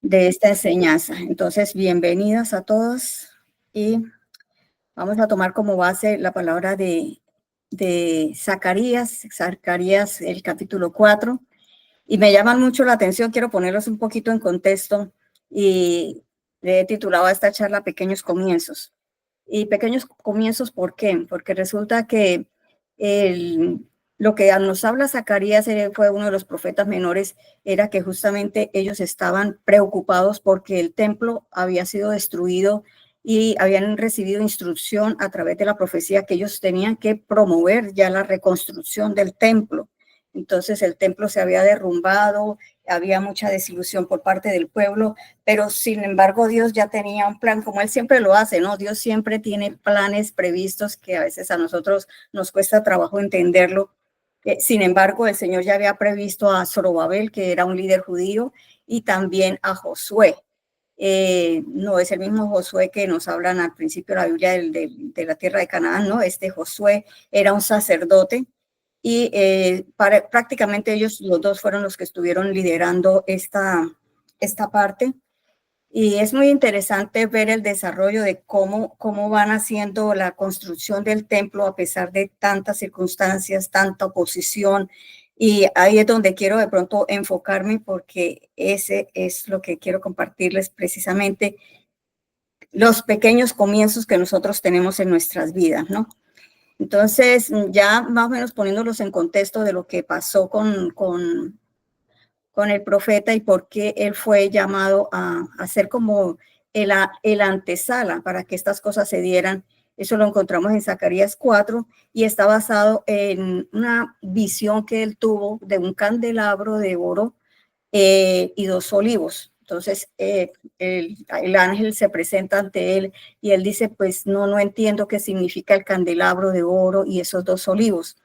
de esta enseñanza. Entonces, bienvenidas a todos y vamos a tomar como base la palabra de Zacarías, el capítulo 4. Y me llaman mucho la atención, quiero ponerlos un poquito en contexto y le he titulado a esta charla Pequeños Comienzos. Y pequeños comienzos, ¿por qué? Porque resulta que lo que nos habla Zacarías fue uno de los profetas menores, era que justamente ellos estaban preocupados porque el templo había sido destruido y habían recibido instrucción a través de la profecía que ellos tenían que promover ya la reconstrucción del templo. Entonces el templo se había derrumbado, había mucha desilusión por parte del pueblo, pero sin embargo Dios ya tenía un plan, como Él siempre lo hace, ¿no? Dios siempre tiene planes previstos que a veces a nosotros nos cuesta trabajo entenderlo. Sin embargo, el Señor ya había previsto a Zorobabel, que era un líder judío, y también a Josué. No es el mismo Josué que nos hablan al principio de la Biblia de la tierra de Canaán, ¿no? Este Josué era un sacerdote y prácticamente ellos los dos fueron los que estuvieron liderando esta parte. Y es muy interesante ver el desarrollo de cómo van haciendo la construcción del templo a pesar de tantas circunstancias, tanta oposición. Y ahí es donde quiero de pronto enfocarme porque ese es lo que quiero compartirles precisamente, los pequeños comienzos que nosotros tenemos en nuestras vidas, ¿no? Entonces, ya más o menos poniéndolos en contexto de lo que pasó con el profeta y por qué él fue llamado a ser como el antesala para que estas cosas se dieran. Eso lo encontramos en Zacarías 4 y está basado en una visión que él tuvo de un candelabro de oro y dos olivos. Entonces el ángel se presenta ante él y él dice, pues no entiendo qué significa el candelabro de oro y esos dos olivos.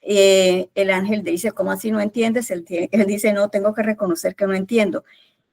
El ángel dice, ¿cómo así no entiendes? Él dice, no, tengo que reconocer que no entiendo.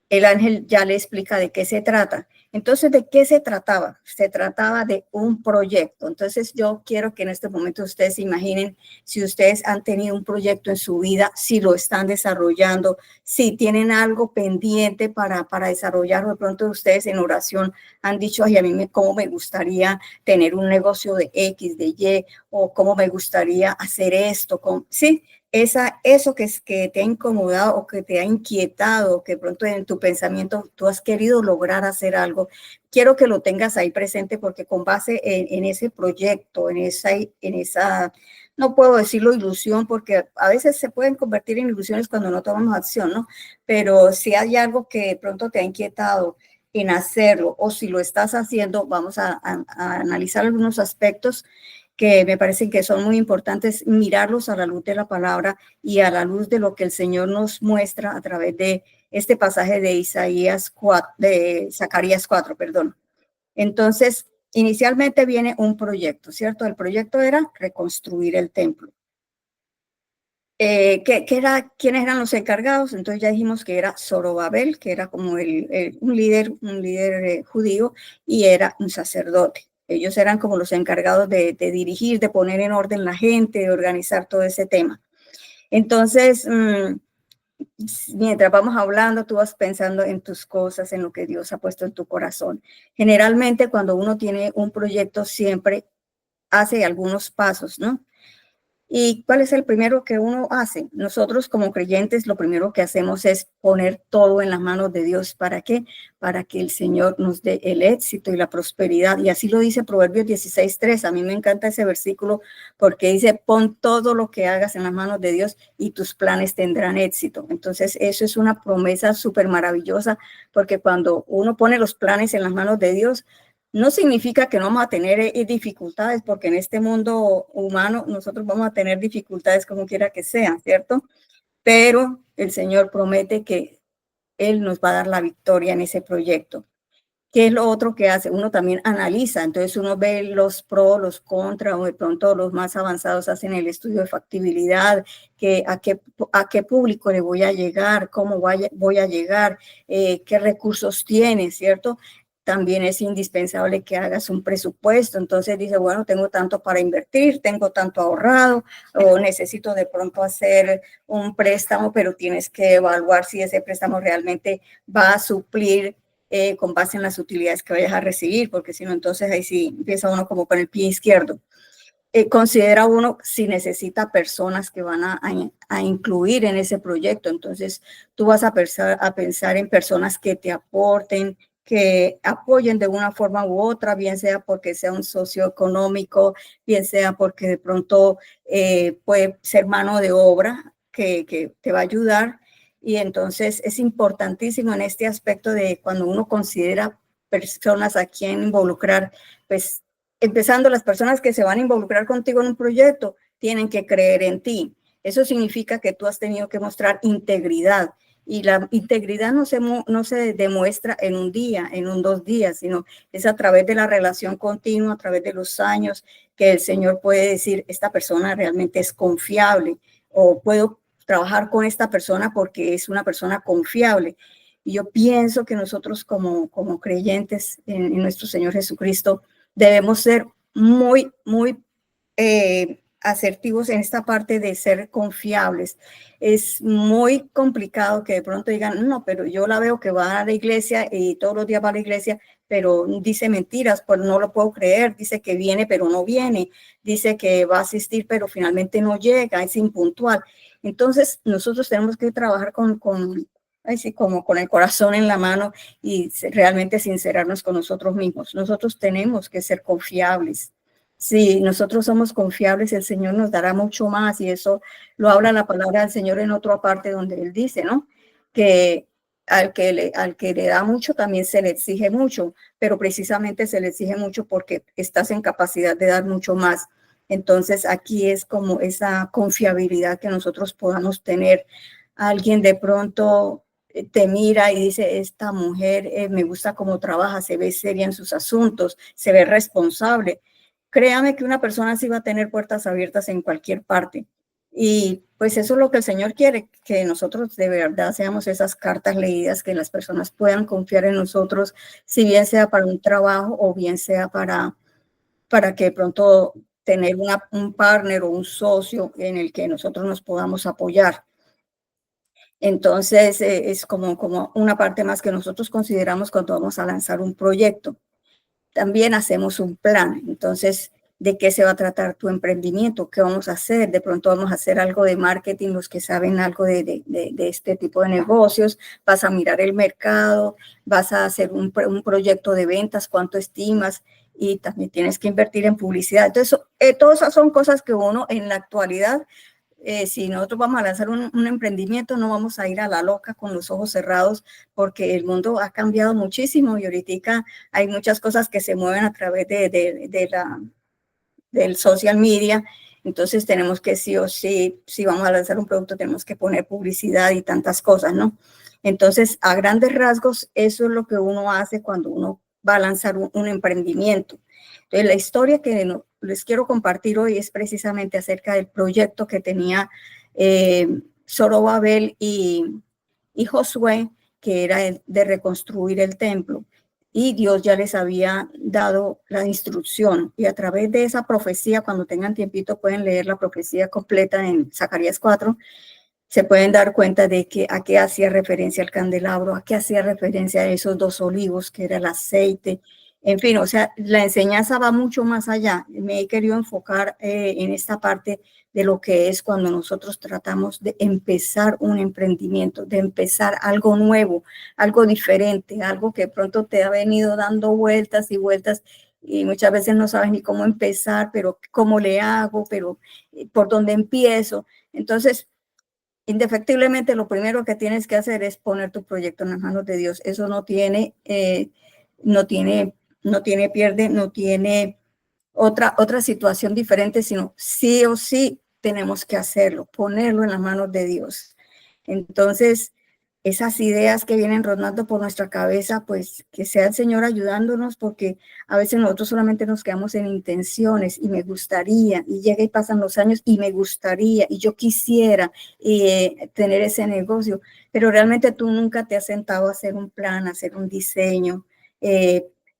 El ángel ya le explica de qué se trata. Entonces, ¿de qué se trataba? Se trataba de un proyecto. Entonces, yo quiero que en este momento ustedes se imaginen si ustedes han tenido un proyecto en su vida, si lo están desarrollando, si tienen algo pendiente para desarrollar, o de pronto ustedes en oración han dicho, ay, a mí cómo me gustaría tener un negocio de X, de Y, o cómo me gustaría hacer esto. Sí, eso que te ha incomodado o que te ha inquietado, o que pronto en tu pensamiento tú has querido lograr hacer algo, quiero que lo tengas ahí presente porque con base en ese proyecto, en esa, no puedo decirlo ilusión porque a veces se pueden convertir en ilusiones cuando no tomamos acción, ¿no? Pero si hay algo que de pronto te ha inquietado en hacerlo o si lo estás haciendo, vamos a analizar algunos aspectos que me parecen que son muy importantes, mirarlos a la luz de la palabra y a la luz de lo que el Señor nos muestra a través de este pasaje de de Zacarías 4, perdón. Entonces, inicialmente viene un proyecto, ¿cierto? El proyecto era reconstruir el templo. ¿Quiénes eran los encargados? Entonces ya dijimos que era Zorobabel, que era como un líder judío y era un sacerdote. Ellos eran como los encargados de dirigir, de poner en orden la gente, de organizar todo ese tema. Entonces, mientras vamos hablando, tú vas pensando en tus cosas, en lo que Dios ha puesto en tu corazón. Generalmente, cuando uno tiene un proyecto, siempre hace algunos pasos, ¿no? ¿Y cuál es el primero que uno hace? Nosotros como creyentes lo primero que hacemos es poner todo en las manos de Dios. ¿Para qué? Para que el Señor nos dé el éxito y la prosperidad. Y así lo dice Proverbios 16:3. A mí me encanta ese versículo porque dice, pon todo lo que hagas en las manos de Dios y tus planes tendrán éxito. Entonces eso es una promesa súper maravillosa porque cuando uno pone los planes en las manos de Dios, no significa que no vamos a tener dificultades, porque en este mundo humano nosotros vamos a tener dificultades como quiera que sea, ¿cierto? Pero el Señor promete que Él nos va a dar la victoria en ese proyecto. ¿Qué es lo otro que hace? Uno también analiza, entonces uno ve los pros, los contras, o de pronto los más avanzados hacen el estudio de factibilidad, a qué público le voy a llegar, cómo voy a llegar, qué recursos tiene, ¿cierto? también es indispensable que hagas un presupuesto. Entonces dice, bueno, tengo tanto para invertir, tengo tanto ahorrado, o necesito de pronto hacer un préstamo, pero tienes que evaluar si ese préstamo realmente va a suplir con base en las utilidades que vayas a recibir, porque si no, entonces ahí sí empieza uno como con el pie izquierdo. Considera uno si necesita personas que van a incluir en ese proyecto. Entonces, tú vas a pensar en personas que te aporten, que apoyen de una forma u otra, bien sea porque sea un socio económico, bien sea porque de pronto puede ser mano de obra que te va a ayudar. Y entonces es importantísimo en este aspecto de cuando uno considera personas a quien involucrar, pues empezando, las personas que se van a involucrar contigo en un proyecto tienen que creer en ti. Eso significa que tú has tenido que mostrar integridad. Y la integridad no se demuestra en un día, en 2 días, sino es a través de la relación continua, a través de los años, que el Señor puede decir, esta persona realmente es confiable, o puedo trabajar con esta persona porque es una persona confiable. Y yo pienso que nosotros como creyentes en nuestro Señor Jesucristo, debemos ser muy asertivos en esta parte de ser confiables. Es muy complicado que de pronto digan, no, pero yo la veo que va a la iglesia y todos los días va a la iglesia, pero dice mentiras, pues no lo puedo creer, dice que viene, pero no viene, dice que va a asistir, pero finalmente no llega, es impuntual. Entonces, nosotros tenemos que trabajar así como con el corazón en la mano y realmente sincerarnos con nosotros mismos. Nosotros tenemos que ser confiables. Si nosotros somos confiables, el Señor nos dará mucho más, y eso lo habla la palabra del Señor en otra parte donde Él dice, ¿no? Que al que le da mucho también se le exige mucho, pero precisamente se le exige mucho porque estás en capacidad de dar mucho más. Entonces aquí es como esa confiabilidad que nosotros podamos tener. Alguien de pronto te mira y dice, esta mujer me gusta cómo trabaja, se ve seria en sus asuntos, se ve responsable. Créame que una persona así va a tener puertas abiertas en cualquier parte. Y pues eso es lo que el Señor quiere, que nosotros de verdad seamos esas cartas leídas, que las personas puedan confiar en nosotros, si bien sea para un trabajo o bien sea para que de pronto tener un partner o un socio en el que nosotros nos podamos apoyar. Entonces, es como una parte más que nosotros consideramos cuando vamos a lanzar un proyecto. También hacemos un plan. Entonces, ¿de qué se va a tratar tu emprendimiento? ¿Qué vamos a hacer? De pronto vamos a hacer algo de marketing, los que saben algo de este tipo de negocios. Vas a mirar el mercado, vas a hacer un proyecto de ventas, cuánto estimas, y también tienes que invertir en publicidad. Entonces, todas esas son cosas que uno en la actualidad, si nosotros vamos a lanzar un emprendimiento, no vamos a ir a la loca con los ojos cerrados, porque el mundo ha cambiado muchísimo y ahorita hay muchas cosas que se mueven a través del social media. Entonces tenemos que sí o sí, si vamos a lanzar un producto, tenemos que poner publicidad y tantas cosas, ¿no? Entonces, a grandes rasgos, eso es lo que uno hace cuando uno va a lanzar un emprendimiento. Entonces, la historia que les quiero compartir hoy es precisamente acerca del proyecto que tenía Zorobabel y Josué, que era de reconstruir el templo. Y Dios ya les había dado la instrucción. Y a través de esa profecía, cuando tengan tiempito, pueden leer la profecía completa en Zacarías 4, se pueden dar cuenta de que a qué hacía referencia el candelabro, a qué hacía referencia a esos 2 olivos, que era el aceite. En fin, o sea, la enseñanza va mucho más allá. Me he querido enfocar en esta parte de lo que es cuando nosotros tratamos de empezar un emprendimiento, de empezar algo nuevo, algo diferente, algo que pronto te ha venido dando vueltas y vueltas, y muchas veces no sabes ni cómo empezar, pero cómo le hago, pero por dónde empiezo. Entonces, indefectiblemente, lo primero que tienes que hacer es poner tu proyecto en las manos de Dios. Eso no tiene pierde, no tiene otra situación diferente, sino sí o sí tenemos que hacerlo, ponerlo en las manos de Dios. Entonces, esas ideas que vienen rondando por nuestra cabeza, pues que sea el Señor ayudándonos, porque a veces nosotros solamente nos quedamos en intenciones y me gustaría, y llega y pasan los años y me gustaría, y yo quisiera tener ese negocio, pero realmente tú nunca te has sentado a hacer un plan, a hacer un diseño,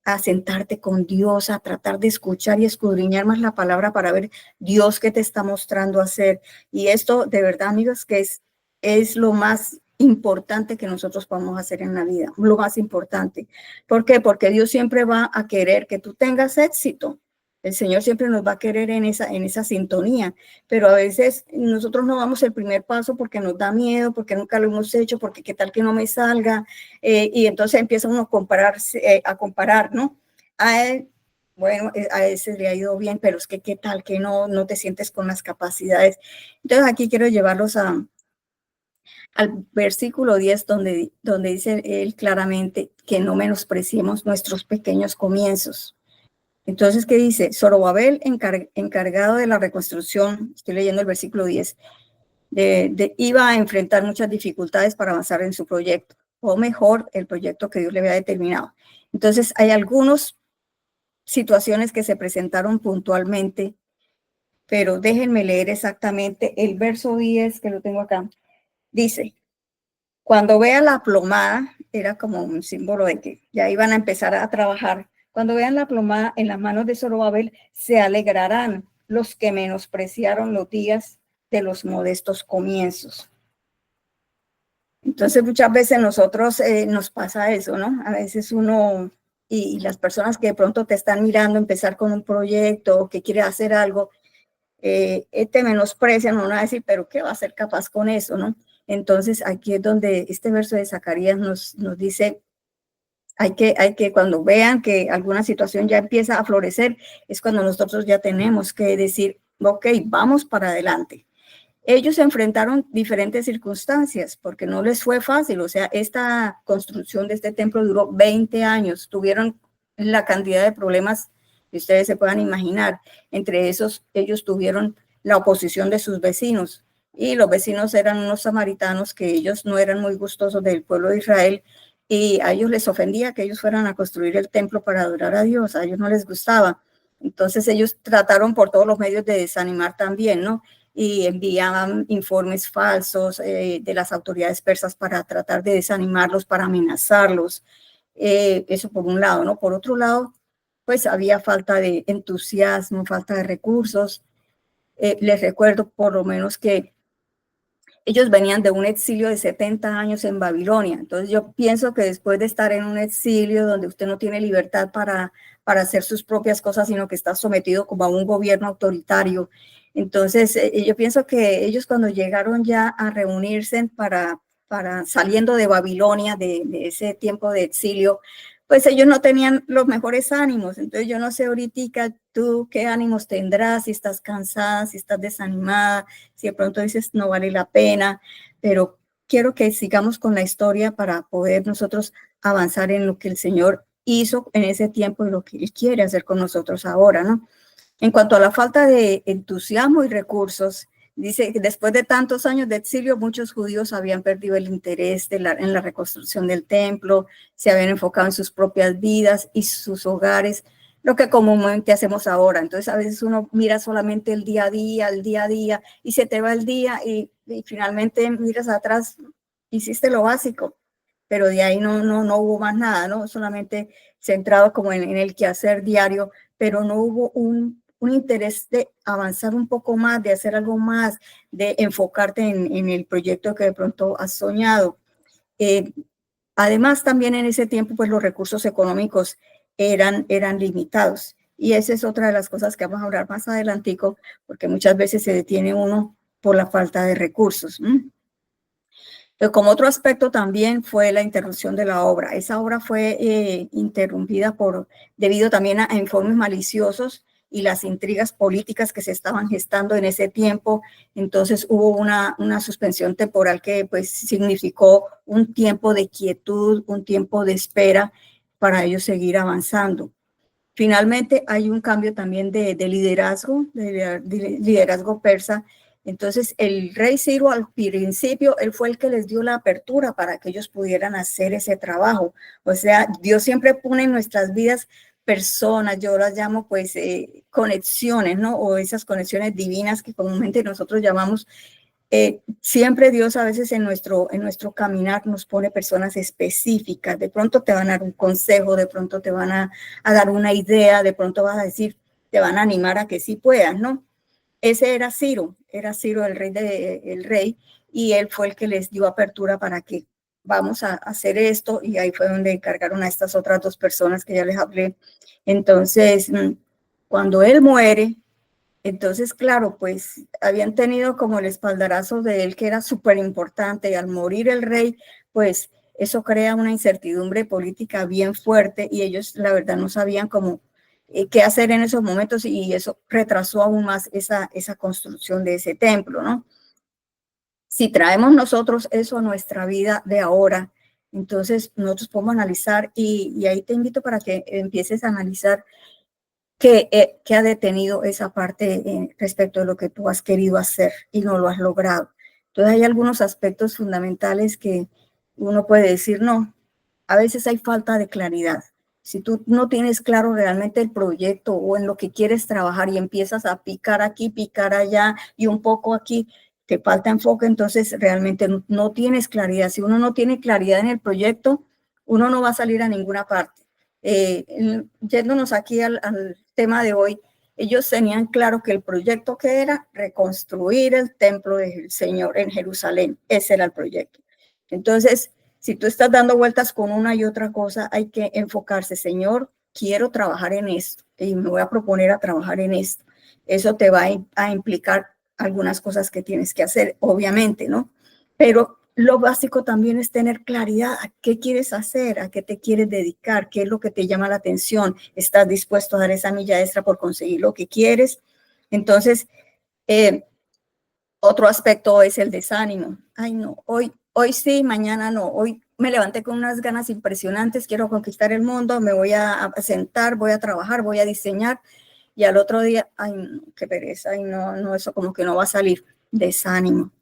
a sentarte con Dios, a tratar de escuchar y escudriñar más la palabra para ver Dios qué te está mostrando hacer. Y esto, de verdad, amigos, que es lo más importante que nosotros podemos hacer en la vida, lo más importante. ¿Por qué? Porque Dios siempre va a querer que tú tengas éxito. El Señor siempre nos va a querer en esa sintonía, pero a veces nosotros no damos el primer paso porque nos da miedo, porque nunca lo hemos hecho, porque qué tal que no me salga, y entonces empieza uno a comparar, ¿no? A él, bueno, a ese le ha ido bien, pero es que qué tal que no te sientes con las capacidades. Entonces aquí quiero llevarlos al versículo 10, donde dice él claramente que no menospreciemos nuestros pequeños comienzos. Entonces, ¿qué dice? Zorobabel, encargado de la reconstrucción, estoy leyendo el versículo 10, iba a enfrentar muchas dificultades para avanzar en su proyecto, o mejor, el proyecto que Dios le había determinado. Entonces, hay algunas situaciones que se presentaron puntualmente, pero déjenme leer exactamente el verso 10, que lo tengo acá. Dice, cuando vea la plomada, era como un símbolo de que ya iban a empezar a trabajar. Cuando vean la plomada en las manos de Zorobabel, se alegrarán los que menospreciaron los días de los modestos comienzos. Entonces, muchas veces nosotros nos pasa eso, ¿no? A veces uno y las personas que de pronto te están mirando empezar con un proyecto o que quiere hacer algo, te menosprecian, no van a decir, pero ¿qué va a ser capaz con eso, no? Entonces, aquí es donde este verso de Zacarías nos dice, hay que cuando vean que alguna situación ya empieza a florecer, es cuando nosotros ya tenemos que decir, ok, vamos para adelante. Ellos se enfrentaron diferentes circunstancias porque no les fue fácil, o sea, esta construcción de este templo duró 20 años, tuvieron la cantidad de problemas que ustedes se puedan imaginar. Entre esos, ellos tuvieron la oposición de sus vecinos y los vecinos eran unos samaritanos que ellos no eran muy gustosos del pueblo de Israel y a ellos les ofendía que ellos fueran a construir el templo para adorar a Dios, a ellos no les gustaba. Entonces ellos trataron por todos los medios de desanimar también, ¿no? Y enviaban informes falsos de las autoridades persas para tratar de desanimarlos, para amenazarlos. Eso por un lado, ¿no? Por otro lado, pues había falta de entusiasmo, falta de recursos. Les recuerdo por lo menos que ellos venían de un exilio de 70 años en Babilonia. Entonces yo pienso que después de estar en un exilio donde usted no tiene libertad para hacer sus propias cosas, sino que está sometido como a un gobierno autoritario, entonces yo pienso que ellos cuando llegaron ya a reunirse para saliendo de Babilonia, de ese tiempo de exilio, pues ellos no tenían los mejores ánimos. Entonces yo no sé ahorita tú qué ánimos tendrás, si estás cansada, si estás desanimada, si de pronto dices no vale la pena, pero quiero que sigamos con la historia para poder nosotros avanzar en lo que el Señor hizo en ese tiempo y lo que Él quiere hacer con nosotros ahora, ¿no? En cuanto a la falta de entusiasmo y recursos, dice que después de tantos años de exilio, muchos judíos habían perdido el interés en la reconstrucción del templo, se habían enfocado en sus propias vidas y sus hogares, lo que comúnmente hacemos ahora. Entonces, a veces uno mira solamente el día a día, y se te va el día y finalmente miras atrás, hiciste lo básico, pero de ahí no hubo más nada, ¿no? Solamente centrado como en el quehacer diario, pero no hubo un interés de avanzar un poco más, de hacer algo más, de enfocarte en el proyecto que de pronto has soñado. Además, también en ese tiempo, pues los recursos económicos eran limitados. Y esa es otra de las cosas que vamos a hablar más adelantico, porque muchas veces se detiene uno por la falta de recursos. Pero como otro aspecto también fue la interrupción de la obra. Esa obra fue interrumpida debido también a informes maliciosos y las intrigas políticas que se estaban gestando en ese tiempo. Entonces hubo una suspensión temporal que pues significó un tiempo de quietud, un tiempo de espera para ellos seguir avanzando. Finalmente hay un cambio también de liderazgo, de liderazgo persa. Entonces el rey Ciro al principio, él fue el que les dio la apertura para que ellos pudieran hacer ese trabajo. O sea, Dios siempre pone en nuestras vidas personas, yo las llamo pues conexiones, ¿no? O esas conexiones divinas que comúnmente nosotros llamamos Siempre Dios a veces en nuestro caminar nos pone personas específicas. De pronto te van a dar un consejo, de pronto te van a dar una idea, de pronto vas a decir, te van a animar a que sí puedas, ¿no? Ese era Ciro el rey, y él fue el que les dio apertura para que vamos a hacer esto, y ahí fue donde encargaron a estas otras dos personas que ya les hablé. Entonces, cuando él muere, entonces, claro, pues habían tenido como el espaldarazo de él, que era súper importante, y al morir el rey, pues eso crea una incertidumbre política bien fuerte, y ellos la verdad no sabían cómo qué hacer en esos momentos, y eso retrasó aún más esa construcción de ese templo, ¿no? Si traemos nosotros eso a nuestra vida de ahora, entonces nosotros podemos analizar, y ahí te invito para que empieces a analizar que ha detenido esa parte respecto de lo que tú has querido hacer y no lo has logrado. Entonces hay algunos aspectos fundamentales que uno puede decir, no, a veces hay falta de claridad. Si tú no tienes claro realmente el proyecto o en lo que quieres trabajar y empiezas a picar aquí, picar allá y un poco aquí, te falta enfoque, entonces realmente no tienes claridad. Si uno no tiene claridad en el proyecto, uno no va a salir a ninguna parte. Yéndonos aquí al tema de hoy, ellos tenían claro que el proyecto que era reconstruir el templo del Señor en Jerusalén. Ese era el proyecto. Entonces, si tú estás dando vueltas con una y otra cosa, hay que enfocarse. Señor, quiero trabajar en esto y me voy a proponer a trabajar en esto. Eso te va a implicar algunas cosas que tienes que hacer, obviamente, ¿no? Pero lo básico también es tener claridad a qué quieres hacer, a qué te quieres dedicar, qué es lo que te llama la atención. ¿Estás dispuesto a dar esa milla extra por conseguir lo que quieres? Entonces, otro aspecto es el desánimo. Ay, no, hoy sí, mañana no. Hoy me levanté con unas ganas impresionantes, quiero conquistar el mundo, me voy a sentar, voy a trabajar, voy a diseñar, y al otro día, ay, no, qué pereza, ay, no, eso como que no va a salir. Desánimo.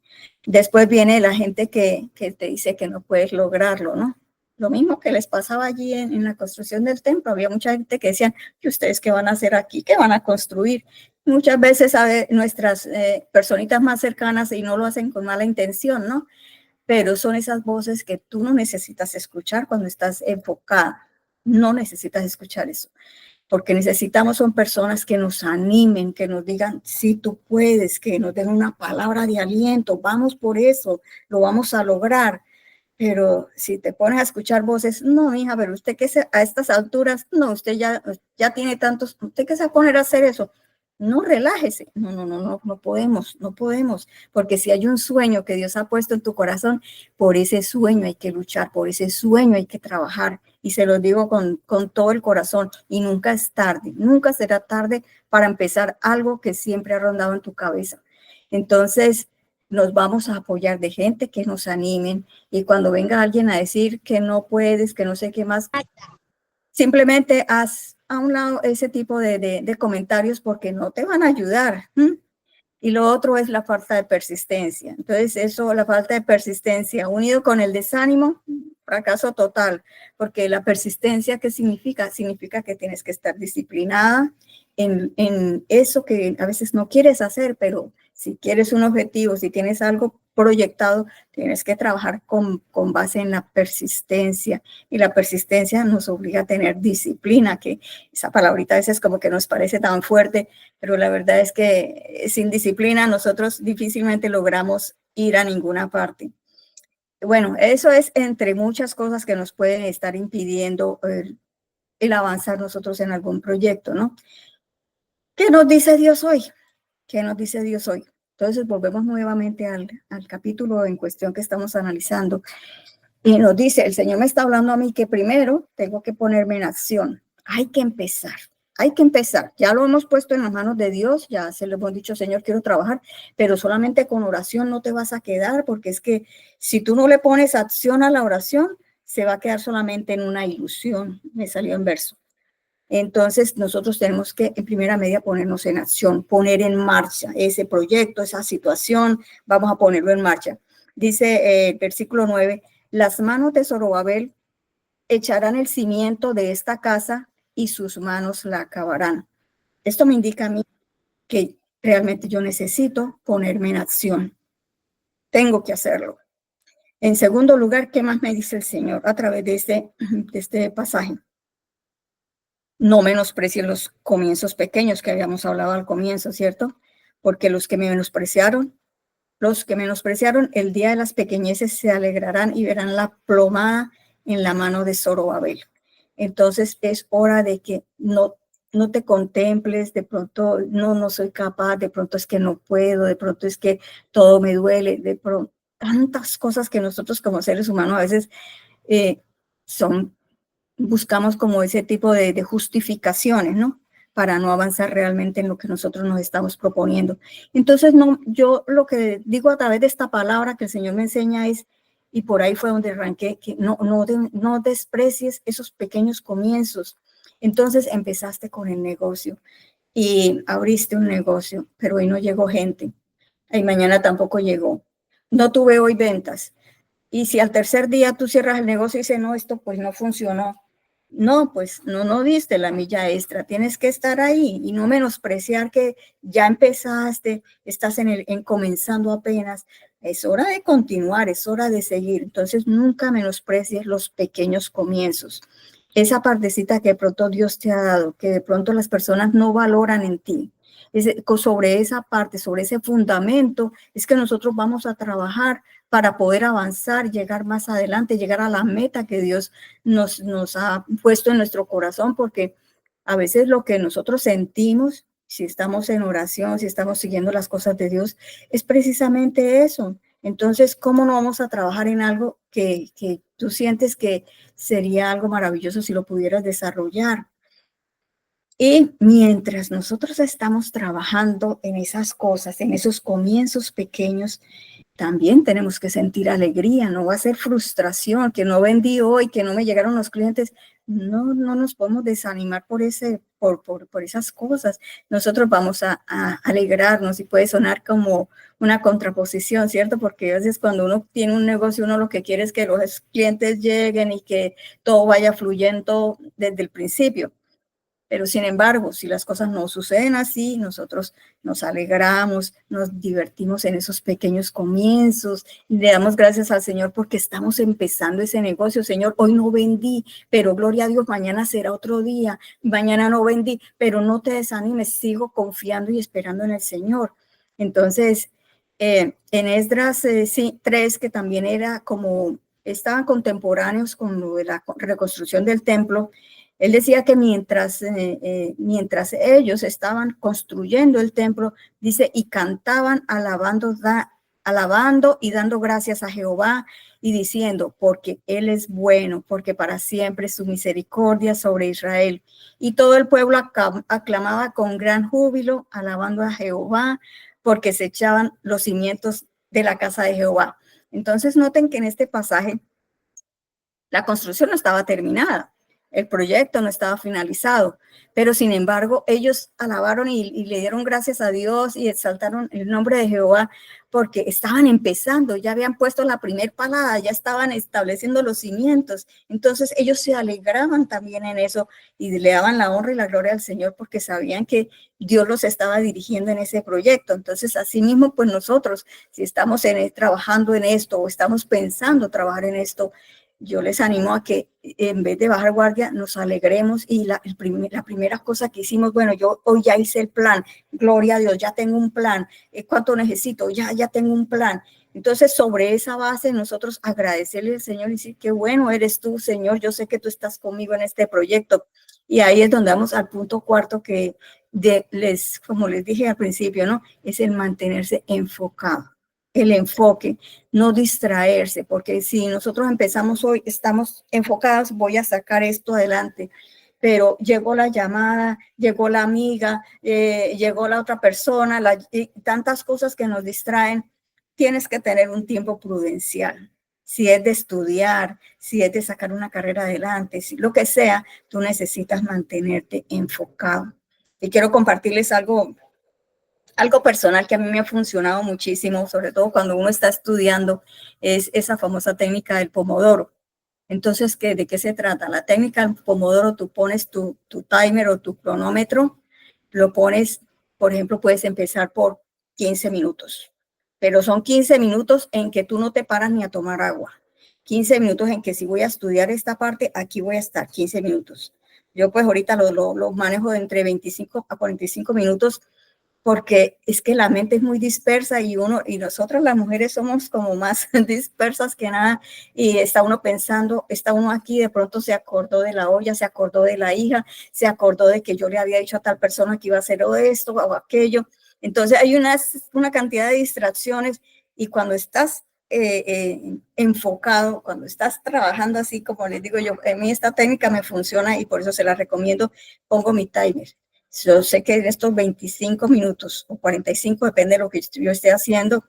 Después viene la gente que te dice que no puedes lograrlo, ¿no? Lo mismo que les pasaba allí en la construcción del templo. Había mucha gente que decían, ¿y ustedes qué van a hacer aquí? ¿Qué van a construir? Muchas veces nuestras personitas más cercanas, y no lo hacen con mala intención, ¿no? Pero son esas voces que tú no necesitas escuchar cuando estás enfocada. No necesitas escuchar eso, porque necesitamos son personas que nos animen, que nos digan, sí, tú puedes, que nos den una palabra de aliento, vamos por eso, lo vamos a lograr. Pero si te pones a escuchar voces, no, hija, pero usted que a estas alturas, no, usted ya tiene tantos, usted que se va a poner a hacer eso. No, relájese. No podemos, porque si hay un sueño que Dios ha puesto en tu corazón, por ese sueño hay que luchar, por ese sueño hay que trabajar. Y se lo digo con todo el corazón, y nunca es tarde, nunca será tarde para empezar algo que siempre ha rondado en tu cabeza. Entonces, nos vamos a apoyar de gente que nos animen, y cuando venga alguien a decir que no puedes, que no sé qué más, simplemente haz a un lado ese tipo de comentarios, porque no te van a ayudar. Y lo otro es la falta de persistencia. Entonces, la falta de persistencia unido con el desánimo, fracaso total, porque la persistencia, ¿qué significa? Significa que tienes que estar disciplinada en eso que a veces no quieres hacer, pero si quieres un objetivo, si tienes algo proyectado, tienes que trabajar con base en la persistencia, y la persistencia nos obliga a tener disciplina, que esa palabrita a veces como que nos parece tan fuerte, pero la verdad es que sin disciplina nosotros difícilmente logramos ir a ninguna parte. Bueno, eso es entre muchas cosas que nos pueden estar impidiendo el avanzar nosotros en algún proyecto, ¿no? ¿Qué nos dice Dios hoy? ¿Qué nos dice Dios hoy? Entonces volvemos nuevamente al capítulo en cuestión que estamos analizando, y nos dice, el Señor me está hablando a mí que primero tengo que ponerme en acción. Hay que empezar, hay que empezar. Ya lo hemos puesto en las manos de Dios, ya se lo hemos dicho, Señor, quiero trabajar, pero solamente con oración no te vas a quedar, porque es que si tú no le pones acción a la oración, se va a quedar solamente en una ilusión. Me salió en verso. Entonces, nosotros tenemos que, en primera medida, ponernos en acción, poner en marcha ese proyecto, esa situación, vamos a ponerlo en marcha. Dice el versículo 9, las manos de Zorobabel echarán el cimiento de esta casa y sus manos la acabarán. Esto me indica a mí que realmente yo necesito ponerme en acción. tengo que hacerlo. En segundo lugar, ¿qué más me dice el Señor a través de este pasaje? No menosprecies los comienzos pequeños que habíamos hablado al comienzo, ¿cierto? Porque los que menospreciaron, el día de las pequeñeces se alegrarán y verán la plomada en la mano de Zorobabel. Entonces es hora de que no te contemples, de pronto no soy capaz, de pronto es que no puedo, de pronto es que todo me duele, de pronto tantas cosas que nosotros como seres humanos a veces son buscamos como ese tipo de justificaciones, ¿no? Para no avanzar realmente en lo que nosotros nos estamos proponiendo. Entonces, no, yo lo que digo a través de esta palabra que el Señor me enseña es, y por ahí fue donde arranqué, que no desprecies esos pequeños comienzos. Entonces empezaste con el negocio y abriste un negocio, pero hoy no llegó gente. Y mañana tampoco llegó. No tuve hoy ventas. Y si al tercer día tú cierras el negocio y dices, no, esto pues no funcionó. No, pues no diste la milla extra. Tienes que estar ahí y no menospreciar que ya empezaste, estás en comenzando apenas. Es hora de continuar, es hora de seguir. Entonces nunca menosprecies los pequeños comienzos. Esa partecita que de pronto Dios te ha dado, que de pronto las personas no valoran en ti. Sobre esa parte, sobre ese fundamento, es que nosotros vamos a trabajar para poder avanzar, llegar más adelante, llegar a la meta que Dios nos ha puesto en nuestro corazón, porque a veces lo que nosotros sentimos, si estamos en oración, si estamos siguiendo las cosas de Dios, es precisamente eso. Entonces, ¿cómo no vamos a trabajar en algo que tú sientes que sería algo maravilloso si lo pudieras desarrollar? Y mientras nosotros estamos trabajando en esas cosas, en esos comienzos pequeños, también tenemos que sentir alegría, no va a ser frustración, que no vendí hoy, que no me llegaron los clientes. No nos podemos desanimar por esas cosas. Nosotros vamos a alegrarnos y puede sonar como una contraposición, ¿cierto? Porque a veces cuando uno tiene un negocio, uno lo que quiere es que los clientes lleguen y que todo vaya fluyendo desde el principio. Pero sin embargo, si las cosas no suceden así, nosotros nos alegramos, nos divertimos en esos pequeños comienzos y le damos gracias al Señor porque estamos empezando ese negocio. Señor, hoy no vendí, pero gloria a Dios, mañana será otro día. Mañana no vendí, pero no te desanimes, sigo confiando y esperando en el Señor. Entonces, en Esdras 3, que también era como, estaban contemporáneos con lo de la reconstrucción del templo. Él decía que mientras ellos estaban construyendo el templo, dice, y cantaban alabando y dando gracias a Jehová y diciendo, porque Él es bueno, porque para siempre su misericordia sobre Israel. Y todo el pueblo aclamaba con gran júbilo, alabando a Jehová, porque se echaban los cimientos de la casa de Jehová. Entonces noten que en este pasaje la construcción no estaba terminada, el proyecto no estaba finalizado, pero sin embargo ellos alabaron y le dieron gracias a Dios y exaltaron el nombre de Jehová porque estaban empezando, ya habían puesto la primer palada, ya estaban estableciendo los cimientos. Entonces ellos se alegraban también en eso y le daban la honra y la gloria al Señor porque sabían que Dios los estaba dirigiendo en ese proyecto. Entonces, asimismo, pues nosotros, si estamos trabajando en esto o estamos pensando trabajar en esto, yo les animo a que en vez de bajar guardia nos alegremos y la primera cosa que hicimos, bueno, yo hoy ya hice el plan, gloria a Dios, ya tengo un plan, ¿cuánto necesito? Ya tengo un plan. Entonces, sobre esa base, nosotros agradecerle al Señor y decir, qué bueno eres tú, Señor, yo sé que tú estás conmigo en este proyecto. Y ahí es donde vamos al punto cuarto que como les dije al principio, ¿no? Es el mantenerse enfocado, el enfoque, no distraerse, porque si nosotros empezamos hoy, estamos enfocados, voy a sacar esto adelante, pero llegó la llamada, llegó la amiga, llegó la otra persona, y tantas cosas que nos distraen, tienes que tener un tiempo prudencial. Si es de estudiar, si es de sacar una carrera adelante, si lo que sea, tú necesitas mantenerte enfocado. Y quiero compartirles algo personal que a mí me ha funcionado muchísimo, sobre todo cuando uno está estudiando, es esa famosa técnica del pomodoro. Entonces, ¿de qué se trata? La técnica del pomodoro, tú pones tu timer o tu cronómetro, lo pones, por ejemplo, puedes empezar por 15 minutos. pero son 15 minutos en que tú no te paras ni a tomar agua. 15 minutos en que si voy a estudiar esta parte, aquí voy a estar 15 minutos. Yo pues ahorita lo manejo de entre 25 a 45 minutos porque es que la mente es muy dispersa y nosotras las mujeres somos como más dispersas que nada y está uno pensando, está uno aquí, de pronto se acordó de la olla, se acordó de la hija, se acordó de que yo le había dicho a tal persona que iba a hacer o esto o aquello. Entonces hay una cantidad de distracciones y cuando estás enfocado, cuando estás trabajando así, como les digo yo, a mí esta técnica me funciona y por eso se la recomiendo, pongo mi timer. Yo sé que en estos 25 minutos o 45, depende de lo que yo esté haciendo,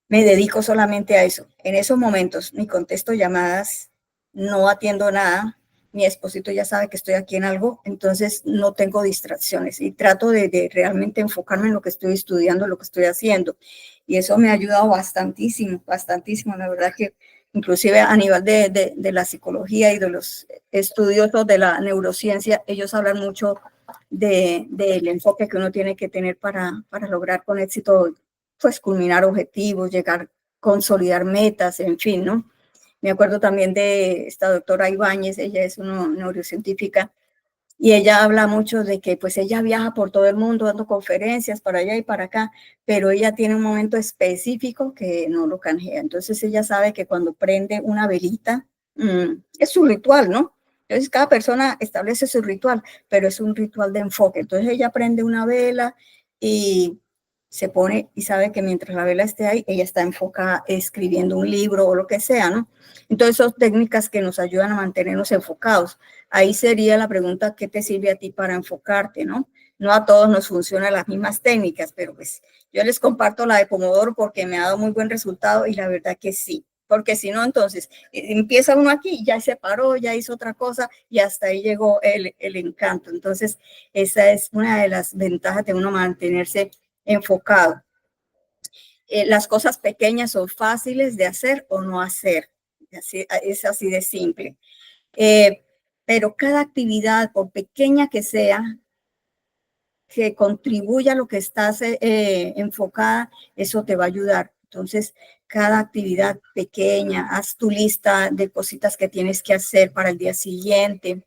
me dedico solamente a eso. En esos momentos ni contesto llamadas, no atiendo nada, mi esposito ya sabe que estoy aquí en algo, entonces no tengo distracciones y trato de realmente enfocarme en lo que estoy estudiando, en lo que estoy haciendo. Y eso me ha ayudado bastantísimo, bastantísimo. La verdad que inclusive a nivel de la psicología y de los estudiosos de la neurociencia, ellos hablan mucho del enfoque que uno tiene que tener para lograr con éxito, pues culminar objetivos, llegar, consolidar metas, en fin, ¿no? Me acuerdo también de esta doctora Ibáñez, ella es una neurocientífica y ella habla mucho de que pues ella viaja por todo el mundo dando conferencias para allá y para acá, pero ella tiene un momento específico que no lo canjea. Entonces ella sabe que cuando prende una velita, es su ritual, ¿no? Entonces cada persona establece su ritual, pero es un ritual de enfoque. Entonces ella prende una vela y se pone y sabe que mientras la vela esté ahí, ella está enfocada escribiendo un libro o lo que sea, ¿no? Entonces son técnicas que nos ayudan a mantenernos enfocados. Ahí sería la pregunta, ¿qué te sirve a ti para enfocarte, no? No a todos nos funcionan las mismas técnicas, pero pues yo les comparto la de Pomodoro porque me ha dado muy buen resultado y la verdad que sí. Porque si no, entonces empieza uno aquí, ya se paró, ya hizo otra cosa y hasta ahí llegó el encanto. Entonces, esa es una de las ventajas de uno mantenerse enfocado. Las cosas pequeñas son fáciles de hacer o no hacer. Es así de simple. Pero cada actividad, por pequeña que sea, que contribuya a lo que estás enfocada, eso te va a ayudar. Entonces, cada actividad pequeña, haz tu lista de cositas que tienes que hacer para el día siguiente.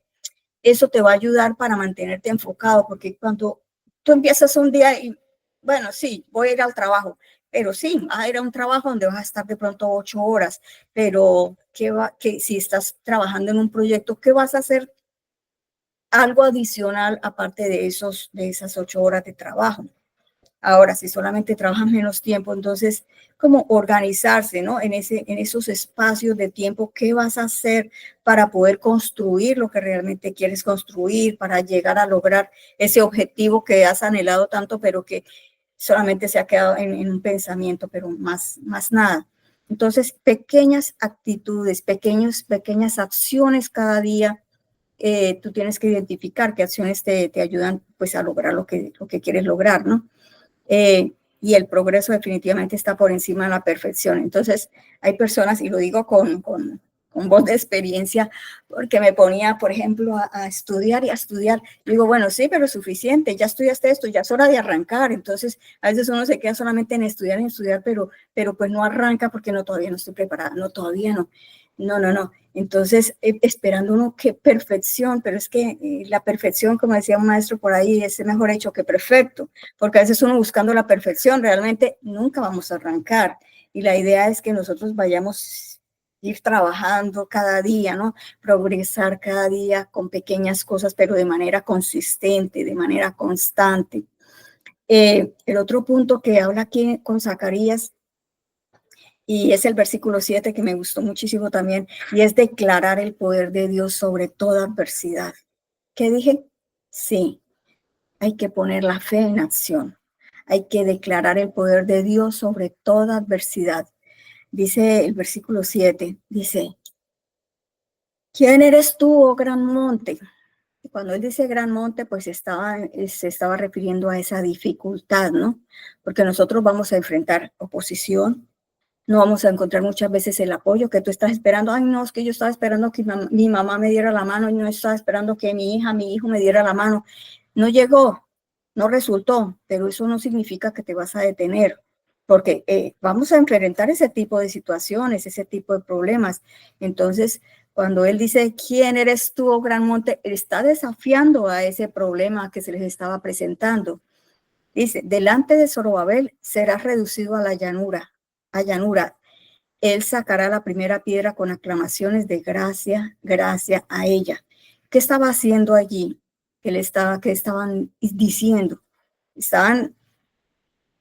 Eso te va a ayudar para mantenerte enfocado, porque cuando tú empiezas un día y, bueno, sí, voy a ir al trabajo, pero sí, vas a ir a un trabajo donde vas a estar de pronto 8 horas, pero que si estás trabajando en un proyecto, ¿qué vas a hacer? Algo adicional aparte de esas 8 horas de trabajo. Ahora, si solamente trabajas menos tiempo, entonces, como organizarse, ¿no? En esos espacios de tiempo, ¿qué vas a hacer para poder construir lo que realmente quieres construir, para llegar a lograr ese objetivo que has anhelado tanto, pero que solamente se ha quedado en un pensamiento, pero más nada? Entonces, pequeñas actitudes, pequeñas acciones cada día, tú tienes que identificar qué acciones te ayudan pues a lograr lo que quieres lograr, ¿no? Y el progreso definitivamente está por encima de la perfección. Entonces, hay personas, y lo digo con voz de experiencia, porque me ponía, por ejemplo, a estudiar y a estudiar. Digo, bueno, sí, pero es suficiente, ya estudiaste esto, ya es hora de arrancar. Entonces, a veces uno se queda solamente en estudiar, pero pues no arranca porque no, todavía no estoy preparada, no, todavía no. No. Entonces, esperando uno que perfección, pero es que la perfección, como decía un maestro por ahí, es mejor hecho que perfecto, porque a veces uno buscando la perfección realmente nunca vamos a arrancar. Y la idea es que nosotros vayamos ir trabajando cada día, ¿no? Progresar cada día con pequeñas cosas, pero de manera consistente, de manera constante. El otro punto que habla aquí con Zacarías, y es el versículo 7 que me gustó muchísimo también, y es declarar el poder de Dios sobre toda adversidad. ¿Qué dije? Sí, hay que poner la fe en acción. Hay que declarar el poder de Dios sobre toda adversidad. Dice el versículo 7, dice, ¿quién eres tú, oh gran monte? Y cuando él dice gran monte, pues se estaba refiriendo a esa dificultad, ¿no? Porque nosotros vamos a enfrentar oposición, no vamos a encontrar muchas veces el apoyo que tú estás esperando. Ay, no, es que yo estaba esperando que mi mamá me diera la mano y no estaba esperando que mi hija, mi hijo me diera la mano. No llegó, no resultó, pero eso no significa que te vas a detener. porque vamos a enfrentar ese tipo de situaciones, ese tipo de problemas. Entonces, cuando él dice, ¿quién eres tú, oh gran monte? Él está desafiando a ese problema que se les estaba presentando. Dice, delante de Zorobabel serás reducido a la llanura, a llanura. Él sacará la primera piedra con aclamaciones de gracia, gracia a ella. ¿Qué estaba haciendo allí? ¿Qué estaban diciendo? Estaban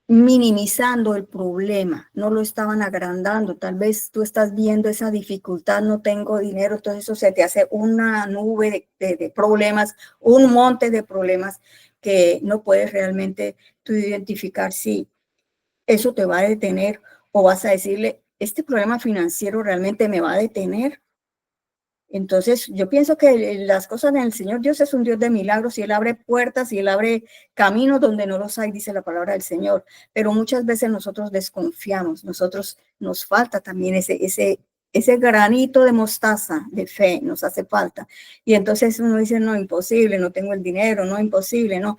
minimizando el problema, no lo estaban agrandando. Tal vez tú estás viendo esa dificultad, no tengo dinero, entonces eso se te hace una nube de problemas, un monte de problemas que no puedes realmente tú identificar si eso te va a detener o vas a decirle, este problema financiero realmente me va a detener. Entonces, yo pienso que las cosas en el Señor Dios es un Dios de milagros y Él abre puertas y Él abre caminos donde no los hay, dice la palabra del Señor. Pero muchas veces nosotros desconfiamos, nosotros nos falta también ese granito de mostaza de fe, nos hace falta. Y entonces uno dice, no, imposible, no tengo el dinero, no, imposible, no.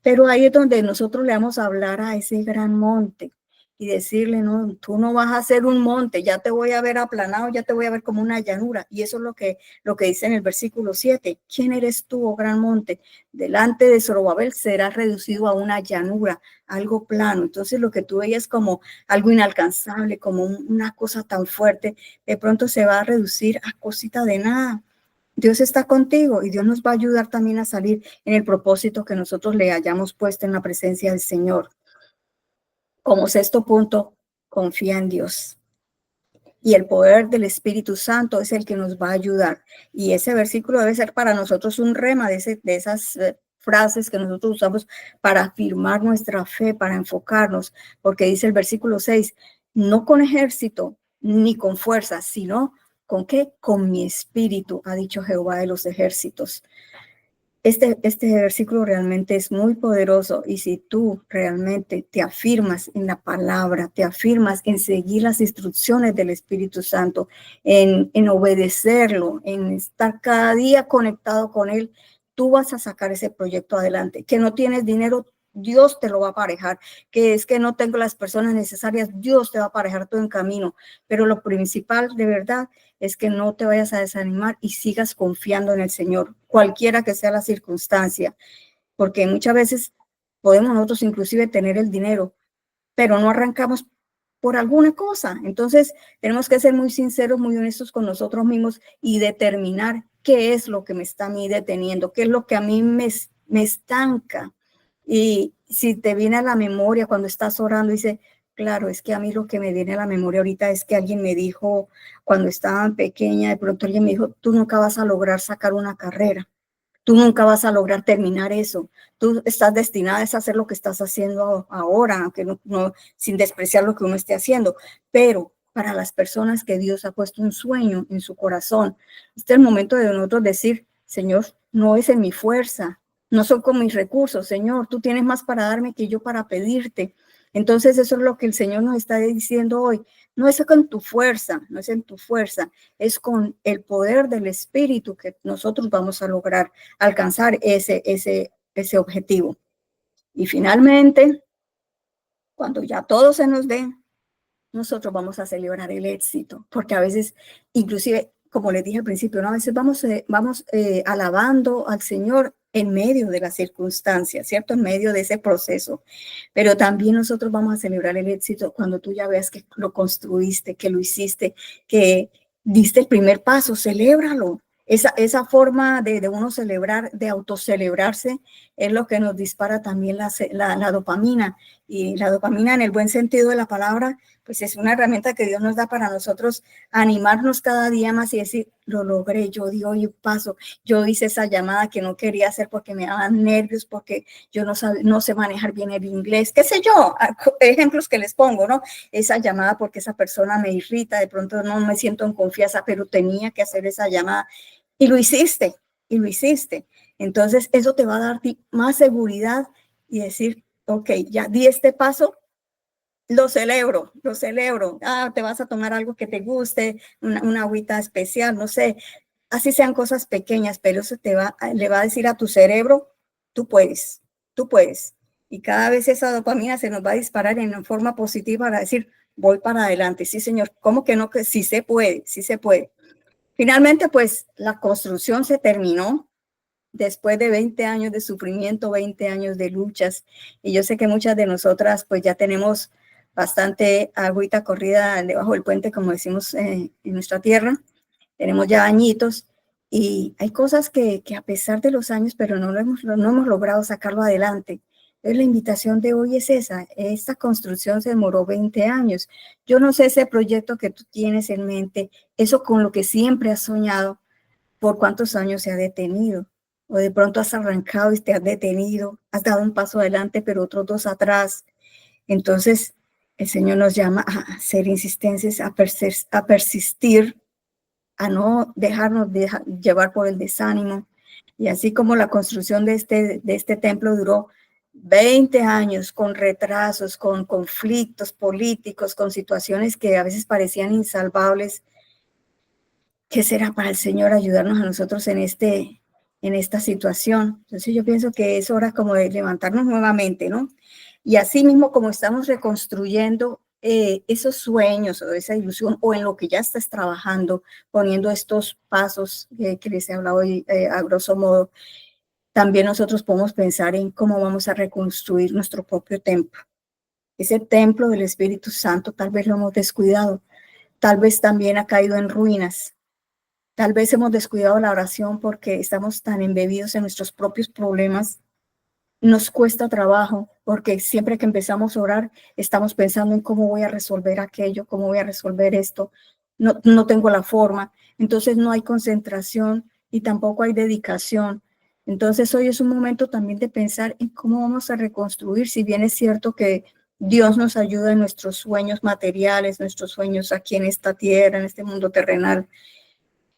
Pero ahí es donde nosotros le vamos a hablar a ese gran monte y decirle, no, tú no vas a ser un monte, ya te voy a ver aplanado, ya te voy a ver como una llanura. Y eso es lo que dice en el versículo 7. ¿Quién eres tú, oh gran monte? Delante de Zorobabel serás reducido a una llanura, algo plano. Entonces lo que tú veías como algo inalcanzable, como una cosa tan fuerte, de pronto se va a reducir a cosita de nada. Dios está contigo y Dios nos va a ayudar también a salir en el propósito que nosotros le hayamos puesto en la presencia del Señor. Como sexto punto, confía en Dios. Y el poder del Espíritu Santo es el que nos va a ayudar. Y ese versículo debe ser para nosotros un rema de esas frases que nosotros usamos para afirmar nuestra fe, para enfocarnos, porque dice el versículo 6, no con ejército ni con fuerza, sino ¿con qué? Con mi espíritu, ha dicho Jehová de los ejércitos. Este versículo realmente es muy poderoso y si tú realmente te afirmas en la palabra, te afirmas en seguir las instrucciones del Espíritu Santo, en obedecerlo, en estar cada día conectado con Él, tú vas a sacar ese proyecto adelante. Que no tienes dinero, Dios te lo va a aparejar. Que es que no tengo las personas necesarias, Dios te va a aparejar todo en camino. Pero lo principal de verdad es que no te vayas a desanimar y sigas confiando en el Señor, cualquiera que sea la circunstancia, porque muchas veces podemos nosotros inclusive tener el dinero, pero no arrancamos por alguna cosa. Entonces, tenemos que ser muy sinceros, muy honestos con nosotros mismos y determinar qué es lo que me está a mí deteniendo, qué es lo que a mí me estanca. Y si te viene a la memoria cuando estás orando, dice, claro, es que a mí lo que me viene a la memoria ahorita es que alguien me dijo cuando estaba pequeña, de pronto alguien me dijo, tú nunca vas a lograr sacar una carrera. Tú nunca vas a lograr terminar eso. Tú estás destinada a hacer lo que estás haciendo ahora, aunque no, sin despreciar lo que uno esté haciendo. Pero para las personas que Dios ha puesto un sueño en su corazón, este es el momento de nosotros decir, Señor, no es en mi fuerza, no son con mis recursos, Señor, tú tienes más para darme que yo para pedirte. Entonces eso es lo que el Señor nos está diciendo hoy. No es con tu fuerza, no es en tu fuerza, es con el poder del Espíritu que nosotros vamos a lograr alcanzar ese objetivo. Y finalmente, cuando ya todo se nos dé, nosotros vamos a celebrar el éxito, porque a veces, inclusive, como les dije al principio, ¿no? A veces vamos alabando al Señor en medio de las circunstancias, ¿cierto? En medio de ese proceso. Pero también nosotros vamos a celebrar el éxito cuando tú ya veas que lo construiste, que lo hiciste, que diste el primer paso, celébralo. Esa forma de uno celebrar, de autocelebrarse, es lo que nos dispara también la dopamina. Y la dopamina en el buen sentido de la palabra, pues es una herramienta que Dios nos da para nosotros animarnos cada día más y decir, lo logré, yo di hoy un paso, yo hice esa llamada que no quería hacer porque me daban nervios, porque yo no sé manejar bien el inglés, qué sé yo, ejemplos que les pongo, ¿no? Esa llamada porque esa persona me irrita, de pronto no me siento en confianza, pero tenía que hacer esa llamada y lo hiciste, y lo hiciste. Entonces eso te va a dar más seguridad y decir, ok, ya di este paso, lo celebro, lo celebro. Ah, te vas a tomar algo que te guste, una agüita especial, no sé. Así sean cosas pequeñas, pero eso le va a decir a tu cerebro, tú puedes, tú puedes. Y cada vez esa dopamina se nos va a disparar en forma positiva para decir, voy para adelante. Sí, señor, ¿cómo que no? Que sí se puede, sí se puede. Finalmente, pues la construcción se terminó después de 20 años de sufrimiento, 20 años de luchas. Y yo sé que muchas de nosotras pues ya tenemos bastante agüita corrida debajo del puente, como decimos en nuestra tierra. Tenemos ya añitos y hay cosas que a pesar de los años, pero no hemos logrado sacarlo adelante. Entonces la invitación de hoy es esa. Esta construcción se demoró 20 años. Yo no sé ese proyecto que tú tienes en mente, eso con lo que siempre has soñado, por cuántos años se ha detenido. O de pronto has arrancado y te has detenido, has dado un paso adelante, pero otros dos atrás. Entonces, el Señor nos llama a ser insistentes, a persistir, a no dejarnos llevar por el desánimo. Y así como la construcción de este templo duró 20 años con retrasos, con conflictos políticos, con situaciones que a veces parecían insalvables, ¿qué será para el Señor ayudarnos a nosotros en esta situación? Entonces yo pienso que es hora como de levantarnos nuevamente, ¿no? Y así mismo como estamos reconstruyendo esos sueños o esa ilusión o en lo que ya estás trabajando, poniendo estos pasos que les he hablado hoy a grosso modo, también nosotros podemos pensar en cómo vamos a reconstruir nuestro propio templo. Ese templo del Espíritu Santo tal vez lo hemos descuidado, tal vez también ha caído en ruinas. Tal vez hemos descuidado la oración porque estamos tan embebidos en nuestros propios problemas. Nos cuesta trabajo porque siempre que empezamos a orar estamos pensando en cómo voy a resolver aquello, cómo voy a resolver esto. No tengo la forma. Entonces no hay concentración y tampoco hay dedicación. Entonces hoy es un momento también de pensar en cómo vamos a reconstruir, si bien es cierto que Dios nos ayuda en nuestros sueños materiales, nuestros sueños aquí en esta tierra, en este mundo terrenal.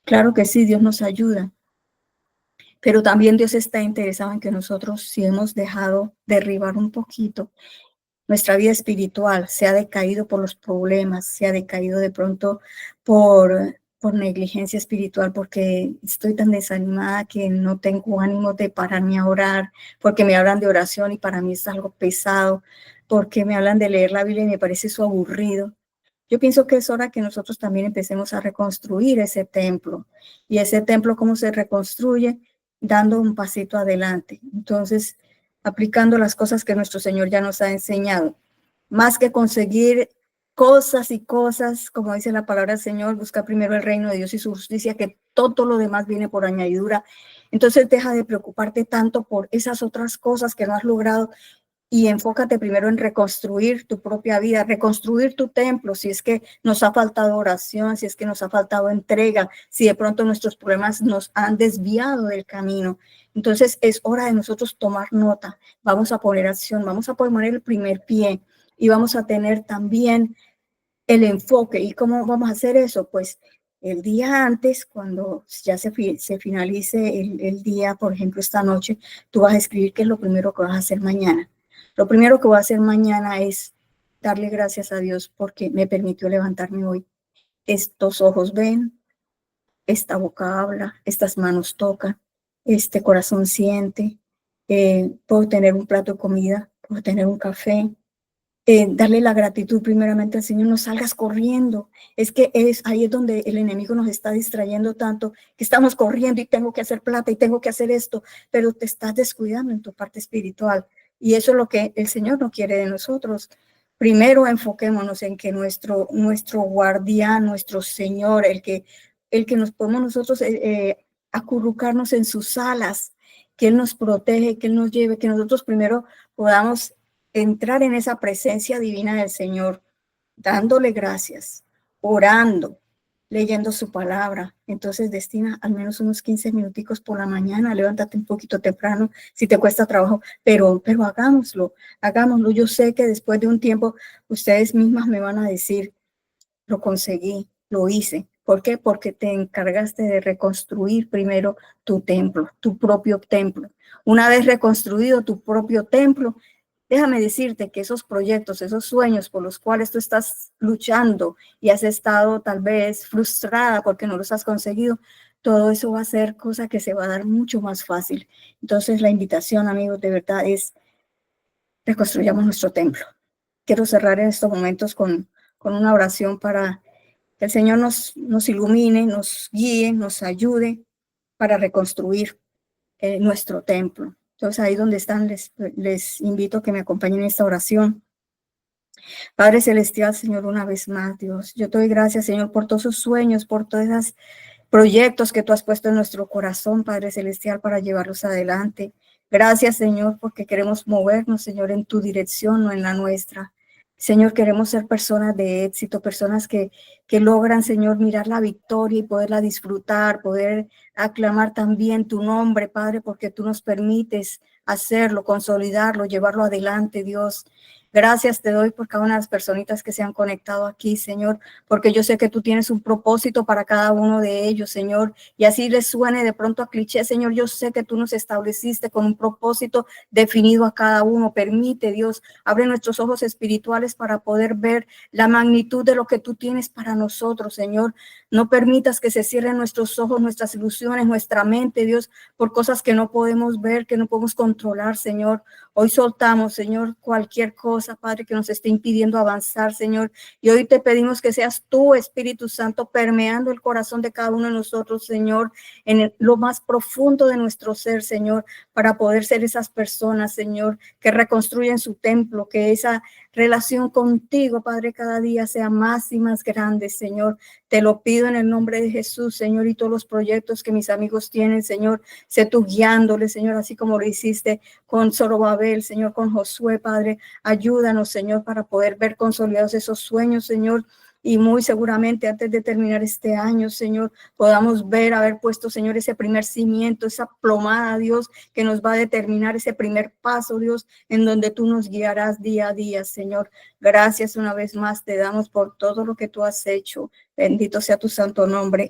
Claro que sí, Dios nos ayuda, pero también Dios está interesado en que nosotros, si hemos dejado derribar un poquito nuestra vida espiritual, se ha decaído por los problemas, se ha decaído de pronto por negligencia espiritual, porque estoy tan desanimada que no tengo ánimo de pararme a orar, porque me hablan de oración y para mí es algo pesado, porque me hablan de leer la Biblia y me parece eso aburrido. Yo pienso que es hora que nosotros también empecemos a reconstruir ese templo. Y ese templo, ¿cómo se reconstruye? Dando un pasito adelante. Entonces, aplicando las cosas que nuestro Señor ya nos ha enseñado. Más que conseguir cosas y cosas, como dice la palabra del Señor, busca primero el reino de Dios y su justicia, que todo lo demás viene por añadidura. Entonces, deja de preocuparte tanto por esas otras cosas que no has logrado y enfócate primero en reconstruir tu propia vida, reconstruir tu templo, si es que nos ha faltado oración, si es que nos ha faltado entrega, si de pronto nuestros problemas nos han desviado del camino. Entonces es hora de nosotros tomar nota, vamos a poner acción, vamos a poner el primer pie y vamos a tener también el enfoque. ¿Y cómo vamos a hacer eso? Pues el día antes, cuando ya se finalice el día, por ejemplo, esta noche, tú vas a escribir qué es lo primero que vas a hacer mañana. Lo primero que voy a hacer mañana es darle gracias a Dios porque me permitió levantarme hoy. Estos ojos ven, esta boca habla, estas manos tocan, este corazón siente, puedo tener un plato de comida, puedo tener un café, darle la gratitud primeramente al Señor, no salgas corriendo. Es que ahí es donde el enemigo nos está distrayendo tanto, que estamos corriendo y tengo que hacer plata y tengo que hacer esto, pero te estás descuidando en tu parte espiritual. Y eso es lo que el Señor no quiere de nosotros. Primero enfoquémonos en que nuestro guardián, nuestro Señor, el que nos podemos nosotros acurrucarnos en sus alas, que Él nos protege, que Él nos lleve, que nosotros primero podamos entrar en esa presencia divina del Señor, dándole gracias, orando, leyendo su palabra. Entonces destina al menos unos 15 minuticos por la mañana, levántate un poquito temprano, si te cuesta trabajo, pero hagámoslo, hagámoslo. Yo sé que después de un tiempo ustedes mismas me van a decir, lo conseguí, lo hice. ¿Por qué? Porque te encargaste de reconstruir primero tu templo, tu propio templo. Una vez reconstruido tu propio templo, déjame decirte que esos proyectos, esos sueños por los cuales tú estás luchando y has estado tal vez frustrada porque no los has conseguido, todo eso va a ser cosa que se va a dar mucho más fácil. Entonces la invitación, amigos, de verdad es reconstruyamos nuestro templo. Quiero cerrar en estos momentos con una oración para que el Señor nos ilumine, nos guíe, nos ayude para reconstruir nuestro templo. Entonces, ahí donde están, les invito a que me acompañen en esta oración. Padre Celestial, Señor, una vez más, Dios, yo te doy gracias, Señor, por todos sus sueños, por todos esos proyectos que tú has puesto en nuestro corazón, Padre Celestial, para llevarlos adelante. Gracias, Señor, porque queremos movernos, Señor, en tu dirección, no en la nuestra. Señor, queremos ser personas de éxito, personas que logran, Señor, mirar la victoria y poderla disfrutar, poder aclamar también tu nombre, Padre, porque tú nos permites hacerlo, consolidarlo, llevarlo adelante, Dios. Gracias te doy por cada una de las personitas que se han conectado aquí, Señor, porque yo sé que tú tienes un propósito para cada uno de ellos, Señor, y así les suene de pronto a cliché, Señor, yo sé que tú nos estableciste con un propósito definido a cada uno. Permite, Dios, abre nuestros ojos espirituales para poder ver la magnitud de lo que tú tienes para nosotros, Señor. No permitas que se cierren nuestros ojos, nuestras ilusiones, nuestra mente, Dios, por cosas que no podemos ver, que no podemos controlar, Señor. Hoy soltamos, Señor, cualquier cosa, Padre, que nos esté impidiendo avanzar, Señor. Y hoy te pedimos que seas tú, Espíritu Santo, permeando el corazón de cada uno de nosotros, Señor, en lo más profundo de nuestro ser, Señor, para poder ser esas personas, Señor, que reconstruyen su templo, que esa relación contigo, Padre, cada día sea más y más grande, Señor. Te lo pido en el nombre de Jesús, Señor, y todos los proyectos que mis amigos tienen, Señor, sé tú guiándoles, Señor, así como lo hiciste con Zorobabel, Señor, con Josué, Padre. Ayúdanos, Señor, para poder ver consolidados esos sueños, Señor. Y muy seguramente antes de terminar este año, Señor, podamos ver, haber puesto, Señor, ese primer cimiento, esa plomada, Dios, que nos va a determinar ese primer paso, Dios, en donde tú nos guiarás día a día, Señor. Gracias una vez más te damos por todo lo que tú has hecho. Bendito sea tu santo nombre.